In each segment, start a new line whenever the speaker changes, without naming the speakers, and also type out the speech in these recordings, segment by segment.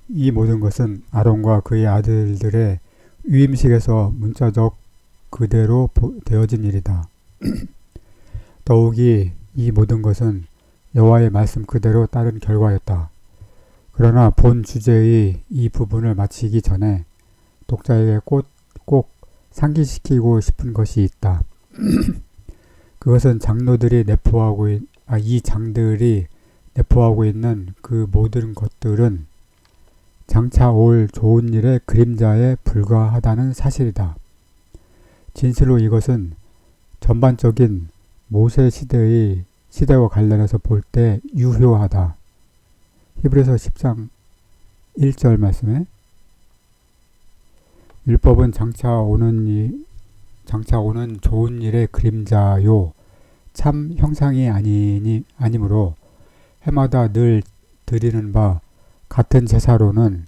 이 모든 것은 아론과 그의 아들들의 위임식에서 문자적 그대로 되어진 일이다. 더욱이 이 모든 것은 여호와의 말씀 그대로 따른 결과였다. 그러나 본 주제의 이 부분을 마치기 전에 독자에게 꼭 상기시키고 싶은 것이 있다. 그것은 이 장들이 내포하고 있는 그 모든 것들은 장차 올 좋은 일의 그림자에 불과하다는 사실이다. 진실로 이것은 전반적인 모세 시대와 관련해서 볼 때 유효하다. 히브리서 10장 1절 말씀에 율법은 장차 오는 좋은 일의 그림자요 참 형상이 아니므로 해마다 늘 드리는 바 같은 제사로는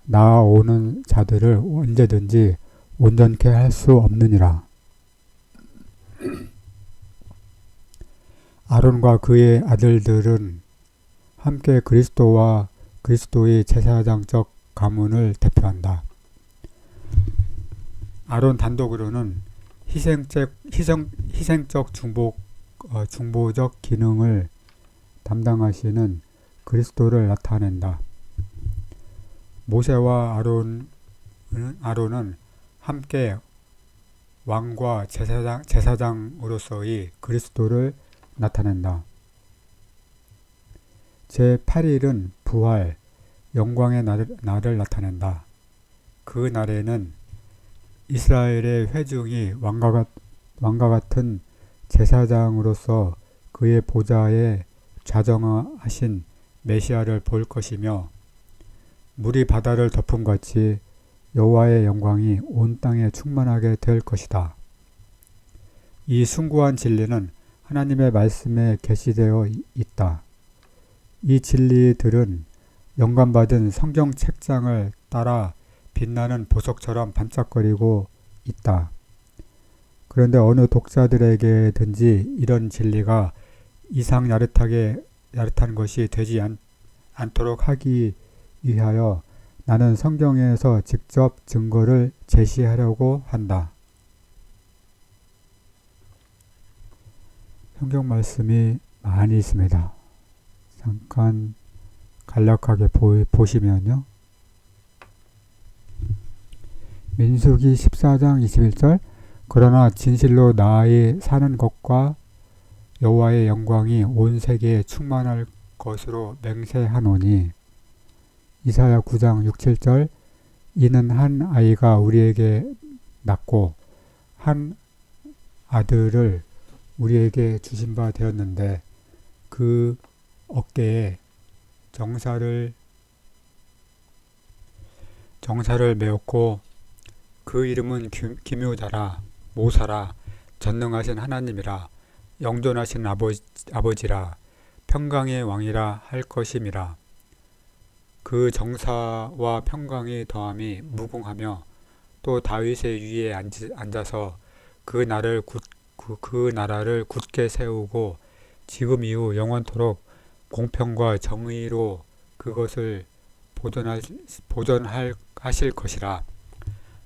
나아오는 자들을 언제든지 온전케 할 수 없느니라. 아론과 그의 아들들은 함께 그리스도와 그리스도의 제사장적 가문을 대표한다. 아론 단독으로는 희생적 중보적 기능을 담당하시는 그리스도를 나타낸다. 모세와 아론은 함께 왕과 제사장으로서의 그리스도를 나타낸다. 제8일은 부활, 영광의 날을 나타낸다. 그 날에는 이스라엘의 회중이 왕과 같은 제사장으로서 그의 보좌에 좌정하신 메시아를 볼 것이며 물이 바다를 덮음같이 여호와의 영광이 온 땅에 충만하게 될 것이다. 이 숭고한 진리는 하나님의 말씀에 계시되어 있다. 이 진리들은 영감받은 성경 책장을 따라 빛나는 보석처럼 반짝거리고 있다. 그런데 어느 독자들에게든지 이런 진리가 이상 야릇한 것이 되지 않도록 하기 위하여 나는 성경에서 직접 증거를 제시하려고 한다. 성경 말씀이 많이 있습니다. 잠깐 간략하게 보시면요. 민수기 14장 21절 그러나 진실로 나의 사는 것과 여호와의 영광이 온 세계에 충만할 것으로 맹세하노니 이사야 9장 6, 7절 이는 한 아이가 우리에게 낳고 한 아들을 우리에게 주신 바 되었는데 그 어깨에 정사를 메었고 그 이름은 기묘자라 모사라 전능하신 하나님이라 영존하신 아버지라 평강의 왕이라 할 것임이라. 그 정사와 평강의 더함이 무궁하며 또 다윗의 위에 앉아서 그 나라를 굳게 세우고 지금 이후 영원토록 공평과 정의로 그것을 보존하실 것이라.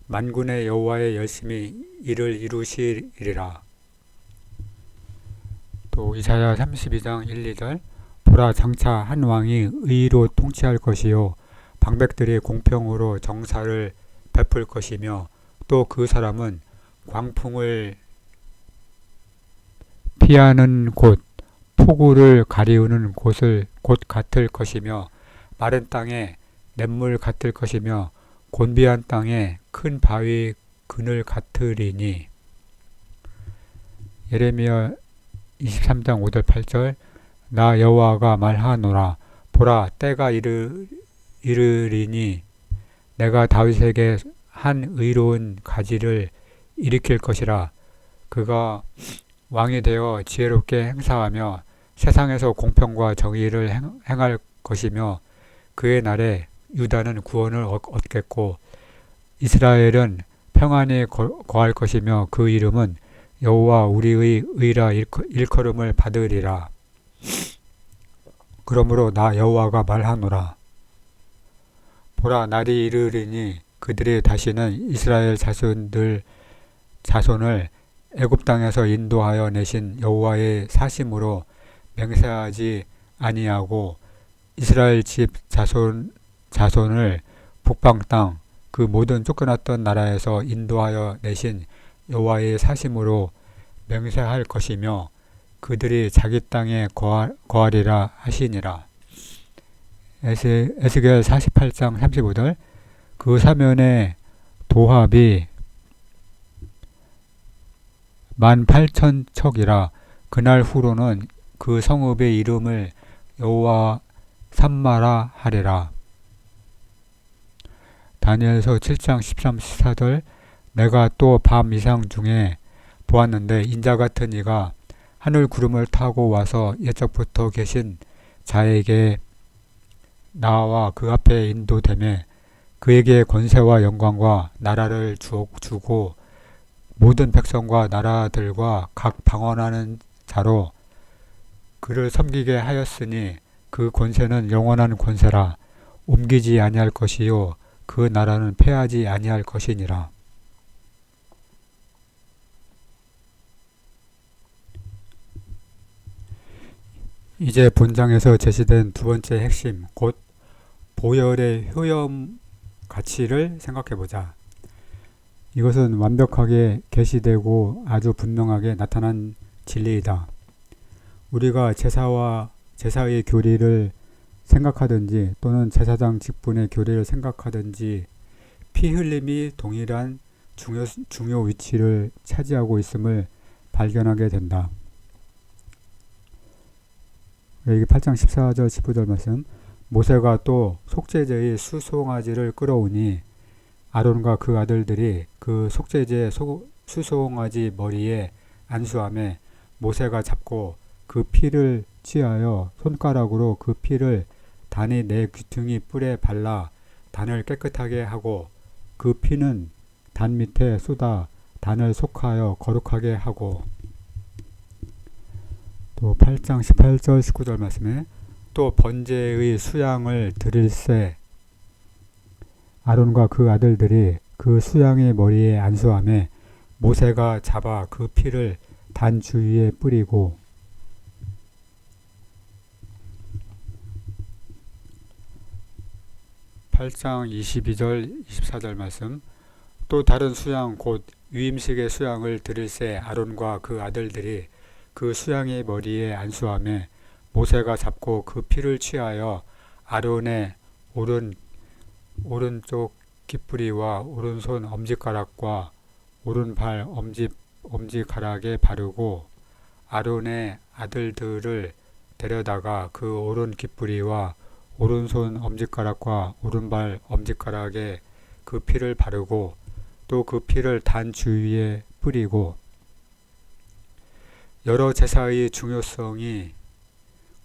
만군의 여호와의 열심히 이를 이루시리라. 또 이사야 32장 1, 2절 보라 장차 한 왕이 의로 통치할 것이요 방백들이 공평으로 정사를 베풀 것이며 또 그 사람은 광풍을 피하는 곳 폭우를 가리우는 곳을 곧 같을 것이며 마른 땅에 냇물 같을 것이며 곤비한 땅에 큰 바위 그늘 같으리니. 예레미야 23장 5절 8절 나 여호와가 말하노라 보라 때가 이르리니 내가 다윗에게 한 의로운 가지를 일으킬 것이라. 그가 왕이 되어 지혜롭게 행사하며 세상에서 공평과 정의를 행할 것이며 그의 날에 유다는 구원을 얻겠고 이스라엘은 평안히 거할 것이며 그 이름은 여호와 우리의 의라 일컬음을 받으리라. 그러므로 나 여호와가 말하노라 보라 날이 이르리니 그들이 다시는 이스라엘 자손을 애굽 땅에서 인도하여 내신 여호와의 사심으로 맹세하지 아니하고 이스라엘 집 자손을 북방 땅 그 모든 쫓겨났던 나라에서 인도하여 내신 여호와의 사심으로 맹세할 것이며 그들이 자기 땅에 거하리라 하시니라. 에스겔 48장 35절. 그 사면의 도합이 18,000척이라. 그날 후로는 그 성읍의 이름을 여호와 삼마라 하리라. 다니엘서 7장 13, 14절. 내가 또 밤 이상 중에 보았는데 인자 같은 이가 하늘 구름을 타고 와서 옛적부터 계신 자에게 나와 그 앞에 인도되매 그에게 권세와 영광과 나라를 주고 모든 백성과 나라들과 각 방언하는 자로 그를 섬기게 하였으니 그 권세는 영원한 권세라. 옮기지 아니할 것이요 그 나라는 패하지 아니할 것이니라. 이제 본장에서 제시된 두 번째 핵심, 곧 보혈의 효염 가치를 생각해보자. 이것은 완벽하게 계시되고 아주 분명하게 나타난 진리이다. 우리가 제사의 교리를 생각하든지 또는 제사장 직분의 교리를 생각하든지 피 흘림이 동일한 중요 위치를 차지하고 있음을 발견하게 된다. 여기 8장 14절 15절 말씀. 모세가 또 속죄제의 수송아지를 끌어오니 아론과 그 아들들이 그 속죄제 수송아지 머리에 안수하며 모세가 잡고 그 피를 취하여 손가락으로 그 피를 단이 네 귀퉁이 뿔에 발라 단을 깨끗하게 하고 그 피는 단 밑에 쏟아 단을 속하여 거룩하게 하고. 또 8장 18절 19절 말씀에 또 번제의 수양을 드릴새 아론과 그 아들들이 그 수양의 머리에 안수하며 모세가 잡아 그 피를 단 주위에 뿌리고. 8장 22절 24절 말씀. 또 다른 수양 곧 위임식의 수양을 드릴새 아론과 그 아들들이 그 수양의 머리에 안수하며 모세가 잡고 그 피를 취하여 아론의 오른쪽 깃뿌리와 오른손 엄지가락과 오른발 엄지가락에 바르고 아론의 아들들을 데려다가 그 오른 깃뿌리와 오른손 엄지가락과 오른발 엄지가락에 그 피를 바르고 또 그 피를 단 주위에 뿌리고. 여러 제사의 중요성이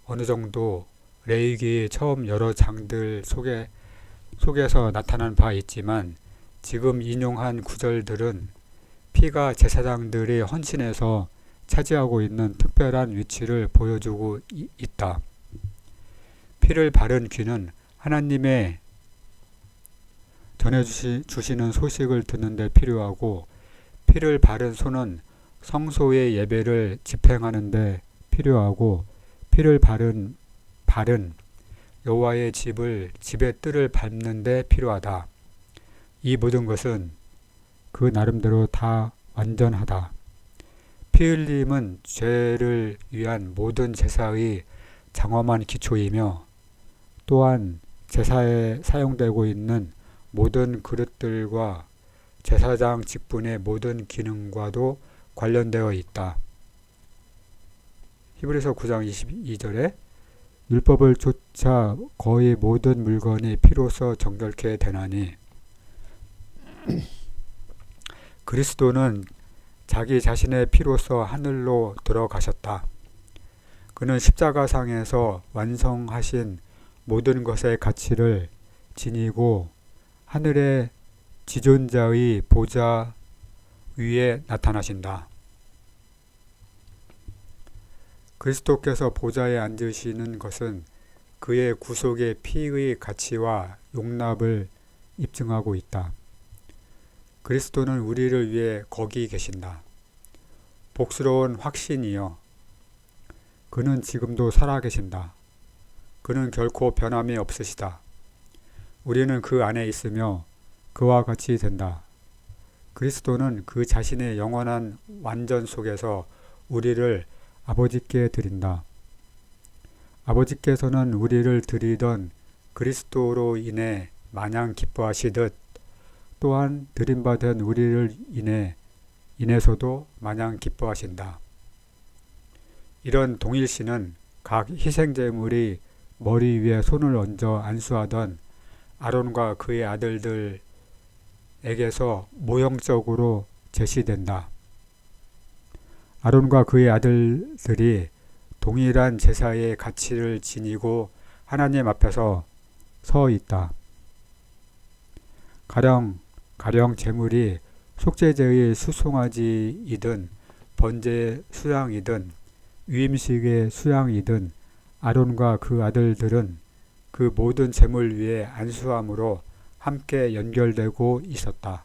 어느 정도 레위기의 처음 여러 장들 속에서 나타난 바 있지만 지금 인용한 구절들은 피가 제사장들의 헌신에서 차지하고 있는 특별한 위치를 보여주고 있다. 피를 바른 귀는 하나님의 전해주시는 소식을 듣는 데 필요하고 피를 바른 손은 성소의 예배를 집행하는 데 필요하고 피를 바른 발은 여호와의 집의 뜰을 밟는 데 필요하다. 이 모든 것은 그 나름대로 다 완전하다. 피 흘림은 죄를 위한 모든 제사의 장엄한 기초이며 또한 제사에 사용되고 있는 모든 그릇들과 제사장 직분의 모든 기능과도 관련되어 있다. 히브리서 9장 22절에 율법을 쫓아 거의 모든 물건이 피로써 정결케 되나니 그리스도는 자기 자신의 피로써 하늘로 들어가셨다. 그는 십자가상에서 완성하신 모든 것의 가치를 지니고 하늘의 지존자의 보좌 위에 나타나신다. 그리스도께서 보좌에 앉으시는 것은 그의 구속의 피의 가치와 용납을 입증하고 있다. 그리스도는 우리를 위해 거기 계신다. 복스러운 확신이여. 그는 지금도 살아계신다. 그는 결코 변함이 없으시다. 우리는 그 안에 있으며 그와 같이 된다. 그리스도는 그 자신의 영원한 완전 속에서 우리를 아버지께 드린다. 아버지께서는 우리를 드리던 그리스도로 인해 마냥 기뻐하시듯 또한 드림받은 우리를 인해서도 마냥 기뻐하신다. 이런 동일시는 각 희생제물이 머리 위에 손을 얹어 안수하던 아론과 그의 아들들에게서 모형적으로 제시된다. 아론과 그의 아들들이 동일한 제사의 가치를 지니고 하나님 앞에서 서 있다. 가령 제물이 속죄제의 수송아지이든 번제 수양이든 위임식의 수양이든 아론과 그 아들들은 그 모든 제물 위에 안수함으로 함께 연결되고 있었다.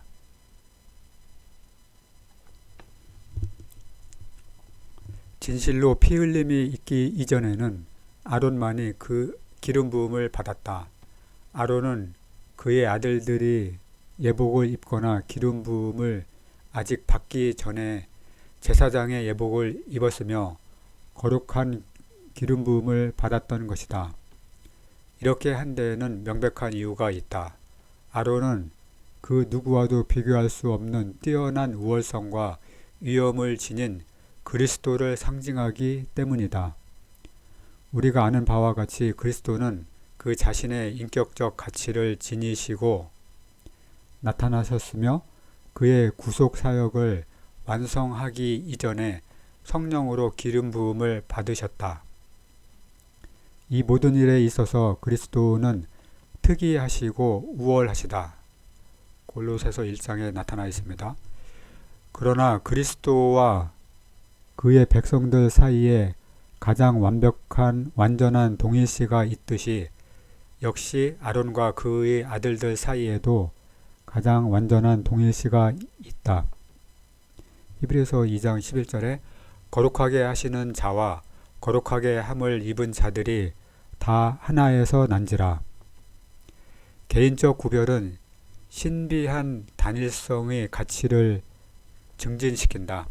진실로 피 흘림이 있기 이전에는 아론만이 그 기름 부음을 받았다. 아론은 그의 아들들이 예복을 입거나 기름 부음을 아직 받기 전에 제사장의 예복을 입었으며 거룩한 기름 부음을 받았던 것이다. 이렇게 한 데에는 명백한 이유가 있다. 아론은 그 누구와도 비교할 수 없는 뛰어난 우월성과 위엄을 지닌 그리스도를 상징하기 때문이다. 우리가 아는 바와 같이 그리스도는 그 자신의 인격적 가치를 지니시고 나타나셨으며 그의 구속 사역을 완성하기 이전에 성령으로 기름 부음을 받으셨다. 이 모든 일에 있어서 그리스도는 특이하시고 우월하시다. 골로새서 1장에 나타나 있습니다. 그러나 그리스도와 그의 백성들 사이에 가장 완전한 동일시가 있듯이 역시 아론과 그의 아들들 사이에도 가장 완전한 동일시가 있다. 히브리서 2장 11절에 거룩하게 하시는 자와 거룩하게 함을 입은 자들이 다 하나에서 난지라. 개인적 구별은 신비한 단일성의 가치를 증진시킨다.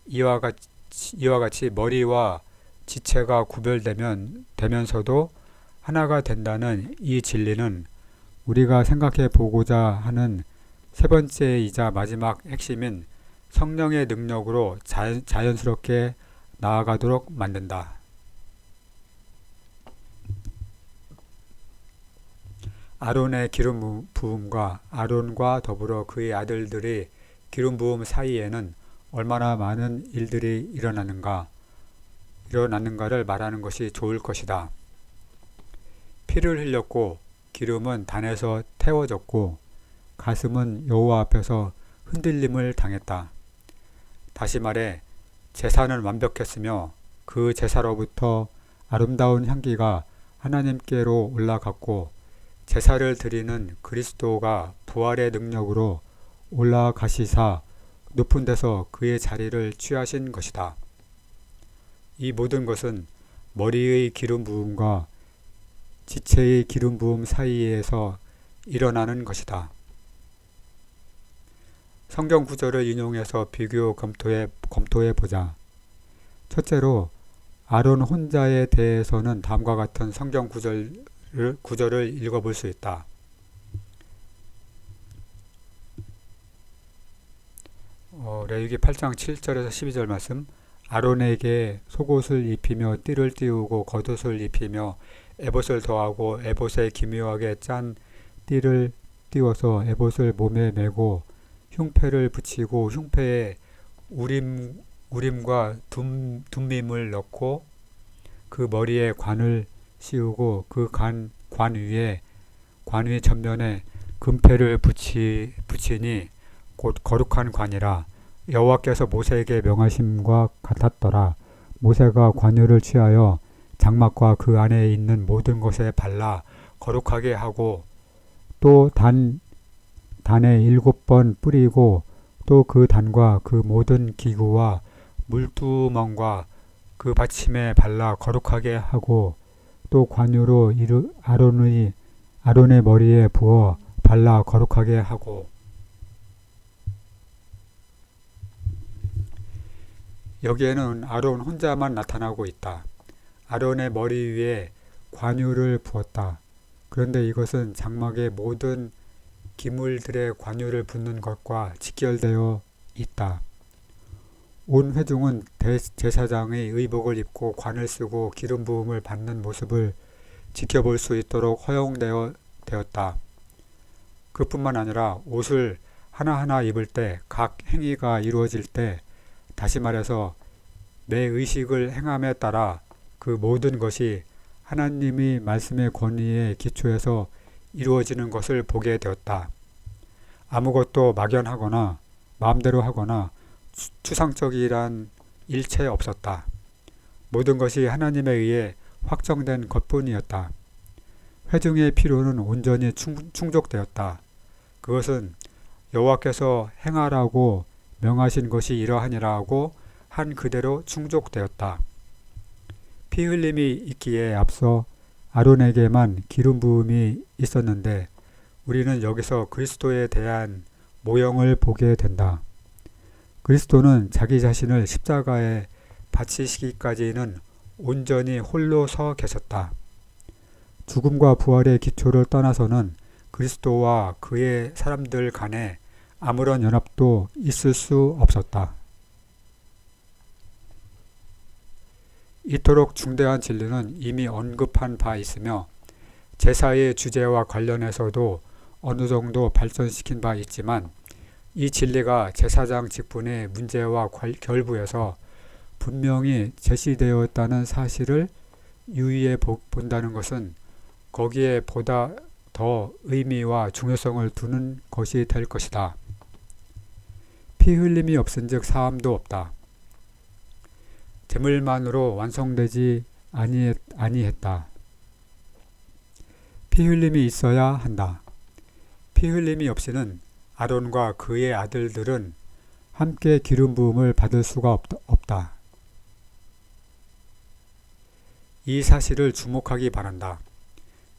이와 같이 머리와 지체가 구별되면서도 하나가 된다는 이 진리는 우리가 생각해 보고자 하는 세 번째이자 마지막 핵심인 성령의 능력으로 자연스럽게 나아가도록 만든다. 아론의 기름 부음과 아론과 더불어 그의 아들들의 기름 부음 사이에는 얼마나 많은 일들이 일어났는가를 말하는 것이 좋을 것이다. 피를 흘렸고 기름은 단에서 태워졌고 가슴은 여호와 앞에서 흔들림을 당했다. 다시 말해 제사는 완벽했으며 그 제사로부터 아름다운 향기가 하나님께로 올라갔고 제사를 드리는 그리스도가 부활의 능력으로 올라가시사 높은 데서 그의 자리를 취하신 것이다. 이 모든 것은 머리의 기름 부음과 지체의 기름 부음 사이에서 일어나는 것이다. 성경 구절을 인용해서 비교 검토해 보자. 첫째로 아론 혼자에 대해서는 다음과 같은 성경 구절을 읽어볼 수 있다. 레위기 8장 7절에서 12절 말씀. 아론에게 속옷을 입히며 띠를 띄우고 겉옷을 입히며 에봇을 더하고 에봇에 기묘하게 짠 띠를 띄워서 에봇을 몸에 메고 흉패를 붙이고 흉패에 우림과 둠밈을 넣고 그 머리에 관을 씌우고 그 관 위에 전면에 금패를 붙이니 곧 거룩한 관이라. 여호와께서 모세에게 명하심과 같았더라. 모세가 관유를 취하여 장막과 그 안에 있는 모든 것에 발라 거룩하게 하고 또 단에 7번 뿌리고 또 그 단과 그 모든 기구와 물두멍과 그 받침에 발라 거룩하게 하고 또 관유로 아론의 머리에 부어 발라 거룩하게 하고 여기에는 아론 혼자만 나타나고 있다. 아론의 머리 위에 관유를 부었다. 그런데 이것은 장막의 모든 기물들의 관유를 붓는 것과 직결되어 있다. 온 회중은 대제사장의 의복을 입고 관을 쓰고 기름 부음을 받는 모습을 지켜볼 수 있도록 허용되었다. 그뿐만 아니라 옷을 하나하나 입을 때 각 행위가 이루어질 때 다시 말해서 내 의식을 행함에 따라 그 모든 것이 하나님의 말씀의 권위에 기초해서 이루어지는 것을 보게 되었다. 아무것도 막연하거나 마음대로 하거나 추상적이란 일체 없었다. 모든 것이 하나님에 의해 확정된 것뿐이었다. 회중의 필요는 온전히 충족되었다. 그것은 여호와께서 행하라고 명하신 것이 이러하니라고 한 그대로 충족되었다. 피 흘림이 있기에 앞서 아론에게만 기름 부음이 있었는데 우리는 여기서 그리스도에 대한 모형을 보게 된다. 그리스도는 자기 자신을 십자가에 바치시기까지는 온전히 홀로 서 계셨다. 죽음과 부활의 기초를 떠나서는 그리스도와 그의 사람들 간에 아무런 연합도 있을 수 없었다. 이토록 중대한 진리는 이미 언급한 바 있으며 제사의 주제와 관련해서도 어느 정도 발전시킨 바 있지만 이 진리가 제사장 직분의 문제와 결부해서 분명히 제시되었다는 사실을 유의해 본다는 것은 거기에 보다 더 의미와 중요성을 두는 것이 될 것이다. 피 흘림이 없은즉 사함도 없다. 제물만으로 완성되지 아니했다. 피 흘림이 있어야 한다. 피 흘림이 없이는 아론과 그의 아들들은 함께 기름 부음을 받을 수가 없다. 이 사실을 주목하기 바란다.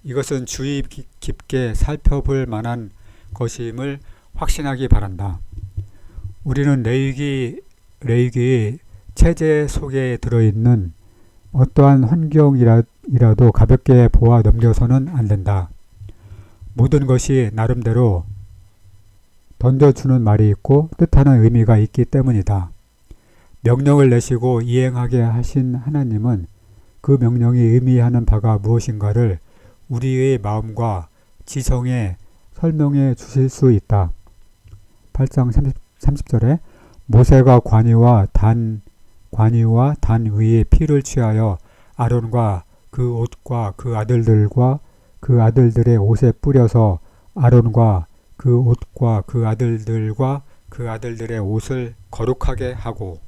이것은 주의 깊게 살펴볼 만한 것임을 확신하기 바란다. 우리는 레위기의 체제 속에 들어있는 어떠한 환경이라도 가볍게 보아 넘겨서는 안 된다. 모든 것이 나름대로 던져주는 말이 있고 뜻하는 의미가 있기 때문이다. 명령을 내시고 이행하게 하신 하나님은 그 명령이 의미하는 바가 무엇인가를 우리의 마음과 지성에 설명해 주실 수 있다. 8장 30절에 모세가 관유와 단 위에 피를 취하여 아론과 그 옷과 그 아들들과 그 아들들의 옷에 뿌려서 아론과 그 옷과 그 아들들과 그 아들들의 옷을 거룩하게 하고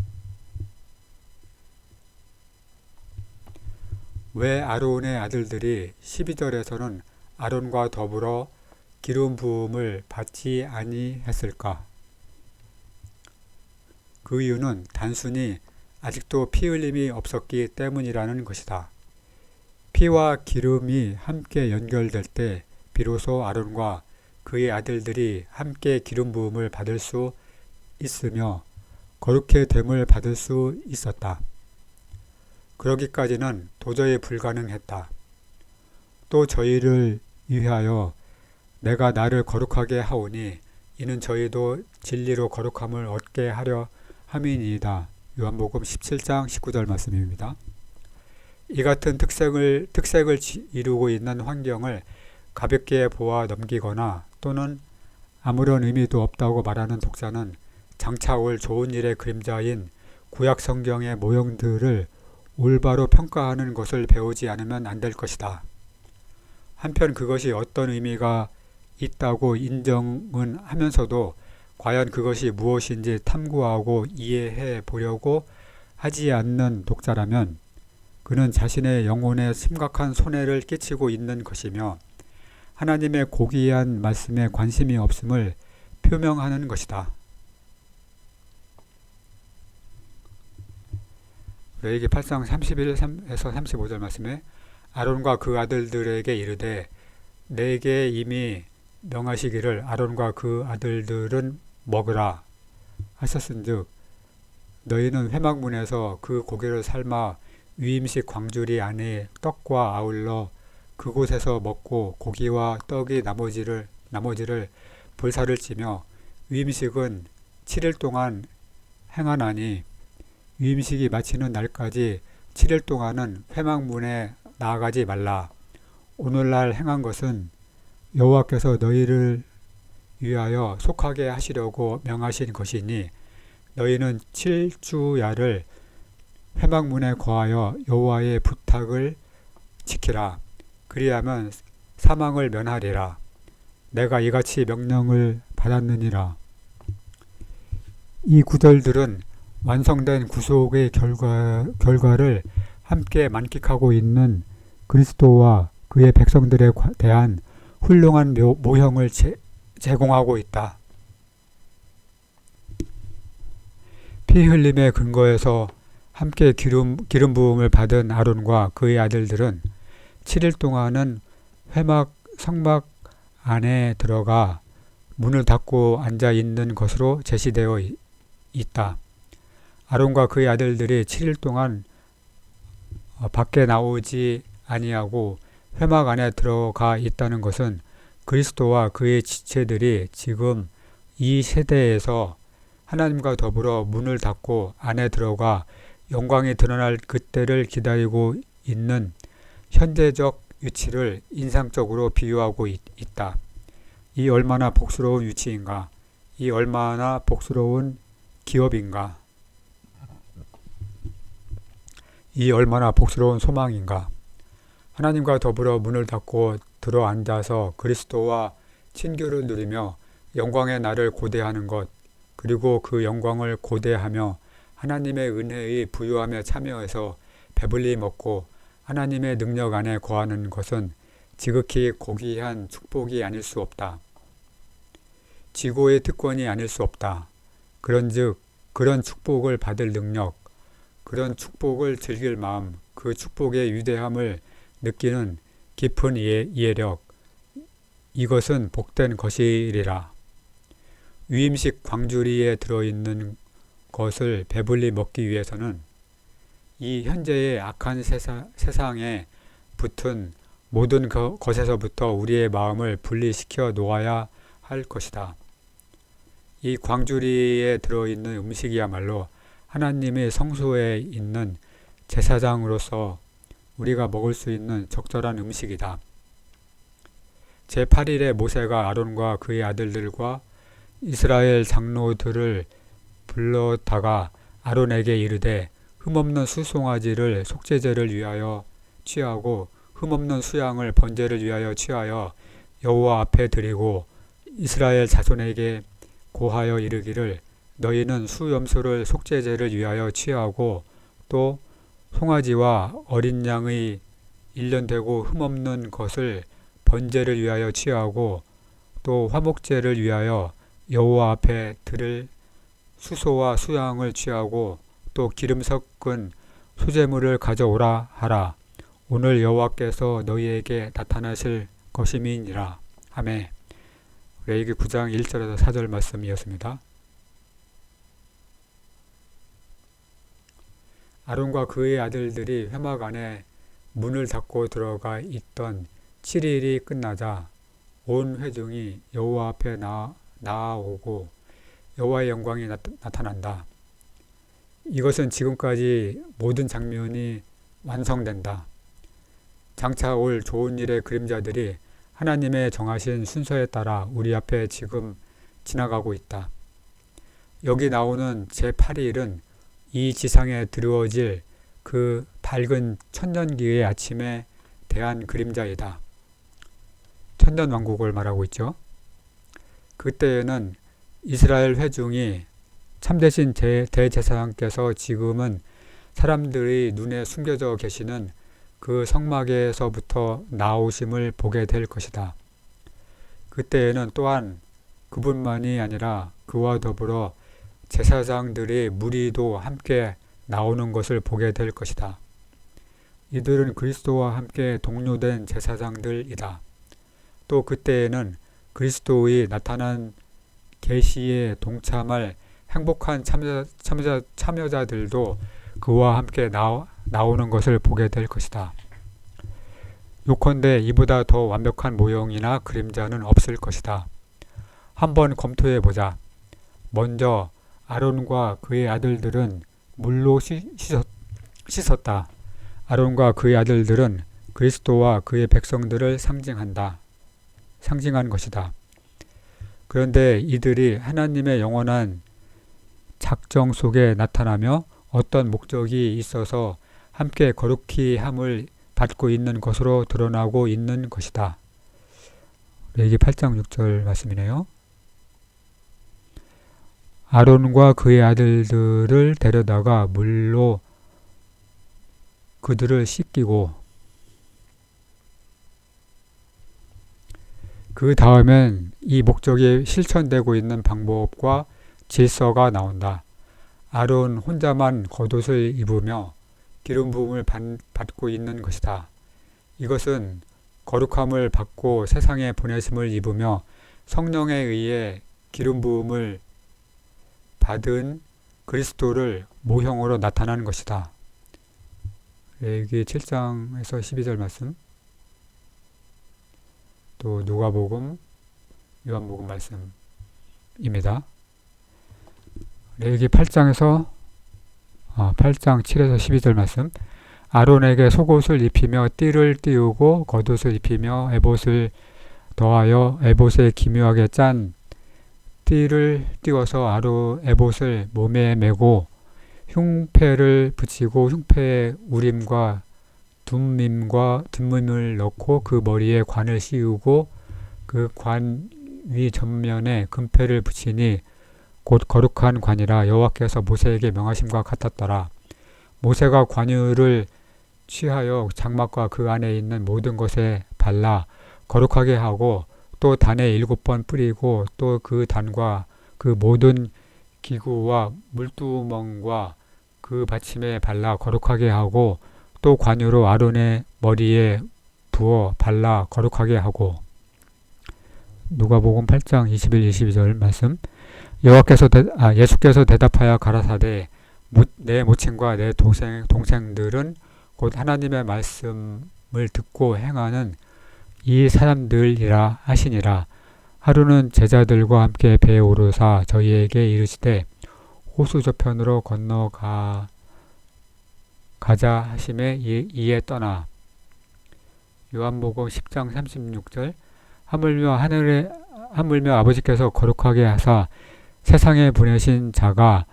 왜 아론의 아들들이 12절에서는 아론과 더불어 기름 부음을 받지 아니했을까? 그 이유는 단순히 아직도 피 흘림이 없었기 때문이라는 것이다. 피와 기름이 함께 연결될 때 비로소 아론과 그의 아들들이 함께 기름 부음을 받을 수 있으며 거룩해 됨을 받을 수 있었다. 그러기까지는 도저히 불가능했다. 또 저희를 위하여 내가 나를 거룩하게 하오니 이는 저희도 진리로 거룩함을 얻게 하려 함이니이다. 요한복음 17장 19절 말씀입니다. 이 같은 특색을 이루고 있는 환경을 가볍게 보아 넘기거나 또는 아무런 의미도 없다고 말하는 독자는 장차 올 좋은 일의 그림자인 구약 성경의 모형들을 올바로 평가하는 것을 배우지 않으면 안 될 것이다. 한편 그것이 어떤 의미가 있다고 인정은 하면서도 과연 그것이 무엇인지 탐구하고 이해해 보려고 하지 않는 독자라면 그는 자신의 영혼에 심각한 손해를 끼치고 있는 것이며 하나님의 고귀한 말씀에 관심이 없음을 표명하는 것이다. 레위기 8장 31에서 35절 말씀에 아론과 그 아들들에게 이르되 내게 이미 명하시기를 아론과 그 아들들은 먹으라 하셨은즉 너희는 회막문에서 그 고기를 삶아 위임식 광주리 안에 떡과 아울러 그곳에서 먹고 고기와 떡이 나머지를 불사를 찌며 위임식은 7일 동안 행하나니 위임식이 마치는 날까지 7일 동안은 회막문에 나아가지 말라. 오늘날 행한 것은 여호와께서 너희를 위하여 속하게 하시려고 명하신 것이니 너희는 7주야를 회막문에 거하여 여호와의 부탁을 지키라. 그리하면 사망을 면하리라. 내가 이같이 명령을 받았느니라. 이 구절들은 완성된 구속의 결과를 함께 만끽하고 있는 그리스도와 그의 백성들에 대한 훌륭한 모형을 제공하고 있다. 피 흘림의 근거에서 함께 기름 부음을 받은 아론과 그의 아들들은 7일 동안은 성막 안에 들어가 문을 닫고 앉아 있는 것으로 제시되어 있다. 아론과 그의 아들들이 7일 동안 밖에 나오지 아니하고 회막 안에 들어가 있다는 것은 그리스도와 그의 지체들이 지금 이 세대에서 하나님과 더불어 문을 닫고 안에 들어가 영광이 드러날 그때를 기다리고 있는 현재적 위치를 인상적으로 비유하고 있다. 이 얼마나 복스러운 위치인가? 이 얼마나 복스러운 기업인가? 이 얼마나 복스러운 소망인가? 하나님과 더불어 문을 닫고 들어 앉아서 그리스도와 친교를 누리며 영광의 날을 고대하는 것, 그리고 그 영광을 고대하며 하나님의 은혜의 부유함에 참여해서 배불리 먹고 하나님의 능력 안에 거하는 것은 지극히 고귀한 축복이 아닐 수 없다. 지고의 특권이 아닐 수 없다. 그런즉 그런 축복을 받을 능력, 그런 축복을 즐길 마음, 그 축복의 위대함을 느끼는 깊은 이해력, 이것은 복된 것이리라. 위임식 광주리에 들어있는 것을 배불리 먹기 위해서는 이 현재의 악한 세상에 붙은 모든 것에서부터 우리의 마음을 분리시켜 놓아야 할 것이다. 이 광주리에 들어있는 음식이야말로 하나님의 성소에 있는 제사장으로서 우리가 먹을 수 있는 적절한 음식이다. 제8일에 모세가 아론과 그의 아들들과 이스라엘 장로들을 불러다가 아론에게 이르되 흠없는 수송아지를 속죄제를 위하여 취하고 흠없는 수양을 번제를 위하여 취하여 여호와 앞에 드리고 이스라엘 자손에게 고하여 이르기를 너희는 수염소를 속죄제를 위하여 취하고 또 송아지와 어린 양의 1년 되고 흠없는 것을 번제를 위하여 취하고 또 화목제를 위하여 여호와 앞에 드릴 수소와 수양을 취하고 또 기름 섞은 수제물을 가져오라 하라. 오늘 여호와께서 너희에게 나타나실 것임이니라. 아멘. 레위기 9장 1절에서 4절 말씀이었습니다. 아론과 그의 아들들이 회막 안에 문을 닫고 들어가 있던 7일이 끝나자 온 회중이 여호와 앞에 나아오고 여호와의 영광이 나타난다. 이것은 지금까지 모든 장면이 완성된다. 장차 올 좋은 일의 그림자들이 하나님의 정하신 순서에 따라 우리 앞에 지금 지나가고 있다. 여기 나오는 제8일은 이 지상에 드리워질 그 밝은 천년기의 아침에 대한 그림자이다. 천년왕국을 말하고 있죠. 그때에는 이스라엘 회중이 참되신 대제사장께서 지금은 사람들의 눈에 숨겨져 계시는 그 성막에서부터 나오심을 보게 될 것이다. 그때에는 또한 그분만이 아니라 그와 더불어 제사장들의 무리도 함께 나오는 것을 보게 될 것이다. 이들은 그리스도와 함께 동료된 제사장들이다. 또 그때에는 그리스도의 나타난 계시에 동참할 행복한 참여자들도 그와 함께 나오는 것을 보게 될 것이다. 요컨대 이보다 더 완벽한 모형이나 그림자는 없을 것이다. 한번 검토해 보자. 먼저 아론과 그의 아들들은 물로 씻었다. 아론과 그의 아들들은 그리스도와 그의 백성들을 상징한 것이다. 그런데 이들이 하나님의 영원한 작정 속에 나타나며 어떤 목적이 있어서 함께 거룩히 함을 받고 있는 것으로 드러나고 있는 것이다. 레위기 8장 6절 말씀이네요. 아론과 그의 아들들을 데려다가 물로 그들을 씻기고 그 다음엔 이 목적이 실천되고 있는 방법과 질서가 나온다. 아론 혼자만 겉옷을 입으며 기름 부음을 받고 있는 것이다. 이것은 거룩함을 받고 세상에 보내심을 입으며 성령에 의해 기름 부음을 받은 그리스도를 모형으로 나타나는 것이다. 레위기 7장에서 12절 말씀, 또 누가복음, 요한복음 말씀입니다. 레위기 8장 7에서 12절 말씀. 아론에게 속옷을 입히며 띠를 띄우고 겉옷을 입히며 에봇을 더하여 에봇에 기묘하게 짠 띠를 띄워서 에봇을 몸에 메고 흉패를 붙이고 흉패에 우림과 둠밈을 넣고 그 머리에 관을 씌우고 그 관 위 전면에 금패를 붙이니 곧 거룩한 관이라 여호와께서 모세에게 명하심과 같았더라. 모세가 관유를 취하여 장막과 그 안에 있는 모든 것에 발라 거룩하게 하고 또 단에 7번 뿌리고 또 그 단과 그 모든 기구와 물두멍과 그 받침에 발라 거룩하게 하고 또 관유로 아론의 머리에 부어 발라 거룩하게 하고. 누가복음 8장 21, 22절 말씀. 예수께서 대답하여 가라사대 내 모친과 내 동생들은 곧 하나님의 말씀을 듣고 행하는 이 사람들이라 하시니라. 하루는 제자들과 함께 배에 오르사 저희에게 이르시되 호수 저편으로 건너가자 하심에 이에 떠나. 요한복음 10장 36절. 하물며 아버지께서 거룩하게 하사 세상에 보내신 자가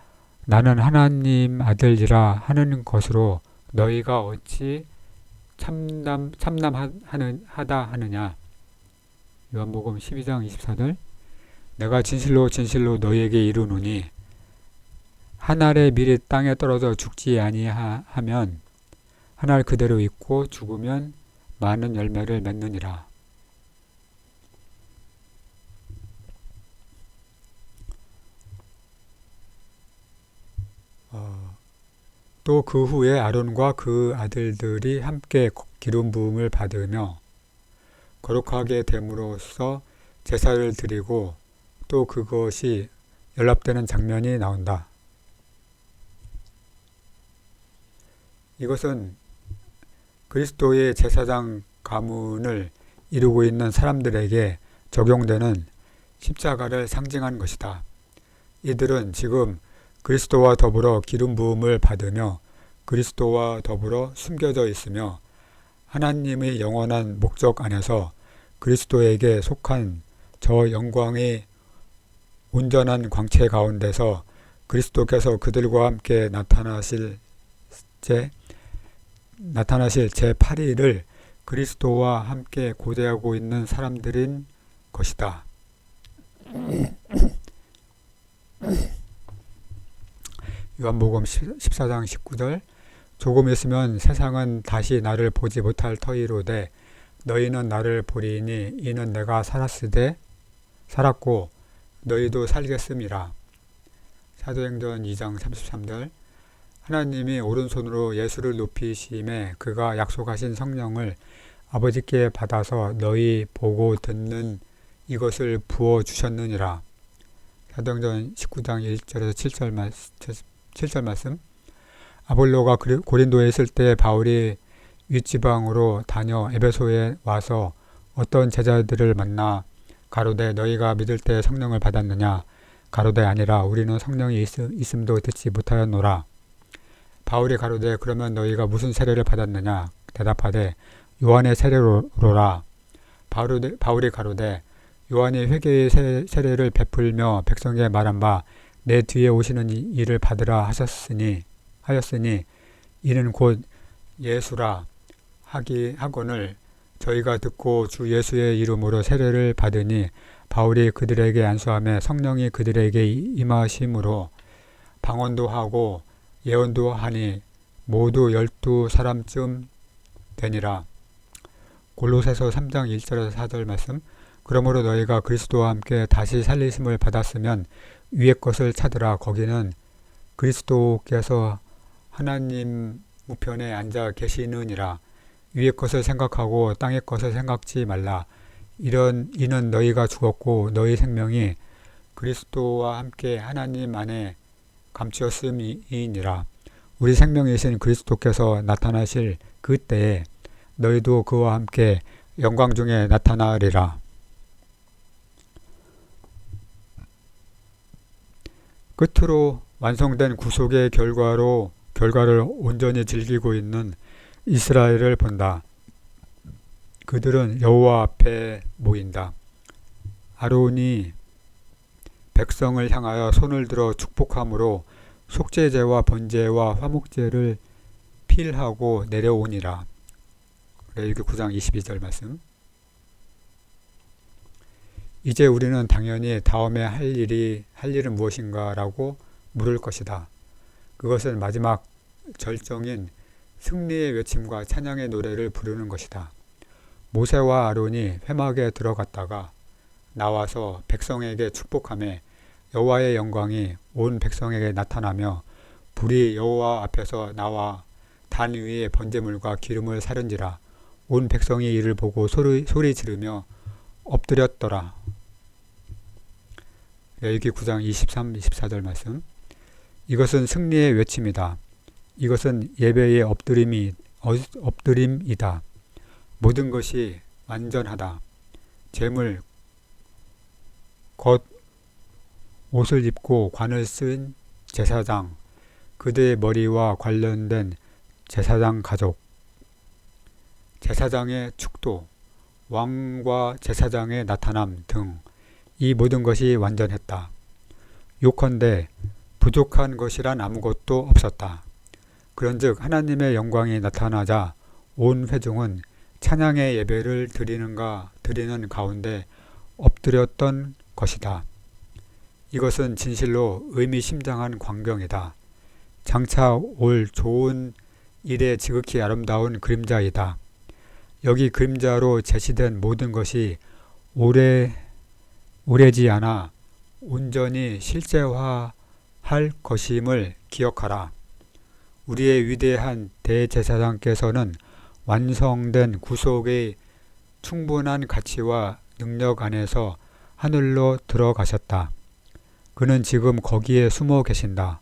나는 하나님 아들이라 하는 것으로 너희가 어찌 참남하다 하느냐. 요한복음 12장 24절. 내가 진실로 너희에게 이르노니 한 알의 밀이 땅에 떨어져 죽지 아니하면 한 알 그대로 있고 죽으면 많은 열매를 맺느니라. 또 그 후에 아론과 그 아들들이 함께 기름 부음을 받으며 거룩하게 됨으로써 제사를 드리고 또 그것이 연락되는 장면이 나온다. 이것은 그리스도의 제사장 가문을 이루고 있는 사람들에게 적용되는 십자가를 상징한 것이다. 이들은 지금 그리스도와 더불어 기름 부음을 받으며 그리스도와 더불어 숨겨져 있으며 하나님의 영원한 목적 안에서 그리스도에게 속한 저 영광의 온전한 광채 가운데서 그리스도께서 그들과 함께 나타나실 제8일을 그리스도와 함께 고대하고 있는 사람들인 것이다. 요한복음 14장 19절. 조금 있으면 세상은 다시 나를 보지 못할 터이로되 너희는 나를 보리니 이는 내가 살았으되 살았고 너희도 살겠음이라. 사도행전 2장 33절. 하나님이 오른손으로 예수를 높이심에 그가 약속하신 성령을 아버지께 받아서 너희 보고 듣는 이것을 부어 주셨느니라. 사도행전 19장 1절에서 7절 말씀. 아볼로가 고린도에 있을 때 바울이 윗지방으로 다녀 에베소에 와서 어떤 제자들을 만나 가로되 너희가 믿을 때 성령을 받았느냐. 가로되 아니라 우리는 성령이 있음도 듣지 못하였노라. 바울이 가로되 그러면 너희가 무슨 세례를 받았느냐. 대답하되 요한의 세례로라. 바울이 가로되 요한이 회개의 세례를 베풀며 백성에게 말한 바 내 뒤에 오시는 이를 받으라 하였으니 이는 곧 예수라 하거늘 저희가 듣고 주 예수의 이름으로 세례를 받으니 바울이 그들에게 안수하며 성령이 그들에게 임하심으로 방언도 하고 예언도 하니 모두 12사람쯤 되니라. 골로새서 3장 1절에서 4절 말씀. 그러므로 너희가 그리스도와 함께 다시 살리심을 받았으면 위의 것을 찾으라. 거기는 그리스도께서 하나님 우편에 앉아 계시느니라. 위의 것을 생각하고 땅의 것을 생각지 말라. 이는 너희가 죽었고 너희 생명이 그리스도와 함께 하나님 안에 감추었음이니라. 우리 생명이신 그리스도께서 나타나실 그때에 너희도 그와 함께 영광 중에 나타나리라. 끝으로 완성된 구속의 결과를 온전히 즐기고 있는 이스라엘을 본다. 그들은 여호와 앞에 모인다. 아론이 백성을 향하여 손을 들어 축복함으로 속죄제와 번제와 화목제를 필하고 내려오니라. 레위기 9장 22절 말씀. 이제 우리는 당연히 다음에 할 일은 무엇인가 라고 물을 것이다. 그것은 마지막 절정인 승리의 외침과 찬양의 노래를 부르는 것이다. 모세와 아론이 회막에 들어갔다가 나와서 백성에게 축복하며 여호와의 영광이 온 백성에게 나타나며 불이 여호와 앞에서 나와 단 위에 번제물과 기름을 사른지라. 온 백성이 이를 보고 소리 지르며 엎드렸더라. 레위기 9장 23, 24절 말씀. 이것은 승리의 외침이다. 이것은 예배의 엎드림이다. 모든 것이 완전하다. 제물, 겉 옷을 입고 관을 쓴 제사장, 그들의 머리와 관련된 제사장 가족, 제사장의 축도, 왕과 제사장의 나타남 등 이 모든 것이 완전했다. 요컨대 부족한 것이란 아무것도 없었다. 그런즉 하나님의 영광이 나타나자 온 회중은 찬양의 예배를 드리는 가운데 엎드렸던 것이다. 이것은 진실로 의미심장한 광경이다. 장차 올 좋은 일의 지극히 아름다운 그림자이다. 여기 그림자로 제시된 모든 것이 오래지 않아 온전히 실제화할 것임을 기억하라. 우리의 위대한 대제사장께서는 완성된 구속의 충분한 가치와 능력 안에서 하늘로 들어가셨다. 그는 지금 거기에 숨어 계신다.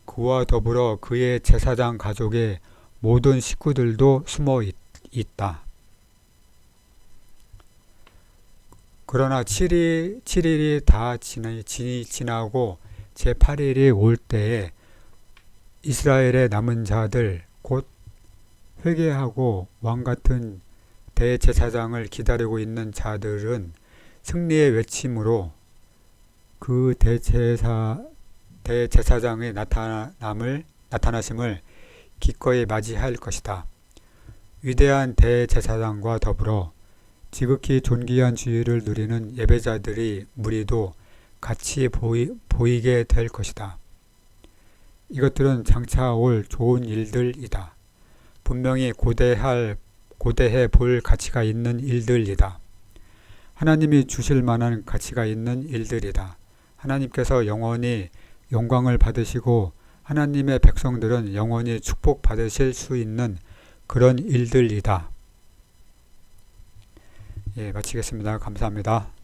그와 더불어 그의 제사장 가족의 모든 식구들도 숨어 있다. 그러나 7일이 다 지나고 제8일이 올 때에 이스라엘의 남은 자들 곧 회개하고 왕같은 대제사장을 기다리고 있는 자들은 승리의 외침으로 그 대제사장의 나타나심을 기꺼이 맞이할 것이다. 위대한 대제사장과 더불어 지극히 존귀한 지위를 누리는 예배자들의 무리도 같이 보이게 될 것이다. 이것들은 장차 올 좋은 일들이다. 분명히 고대해 볼 가치가 있는 일들이다. 하나님이 주실 만한 가치가 있는 일들이다. 하나님께서 영원히 영광을 받으시고 하나님의 백성들은 영원히 축복받으실 수 있는 그런 일들이다. 예, 마치겠습니다. 감사합니다.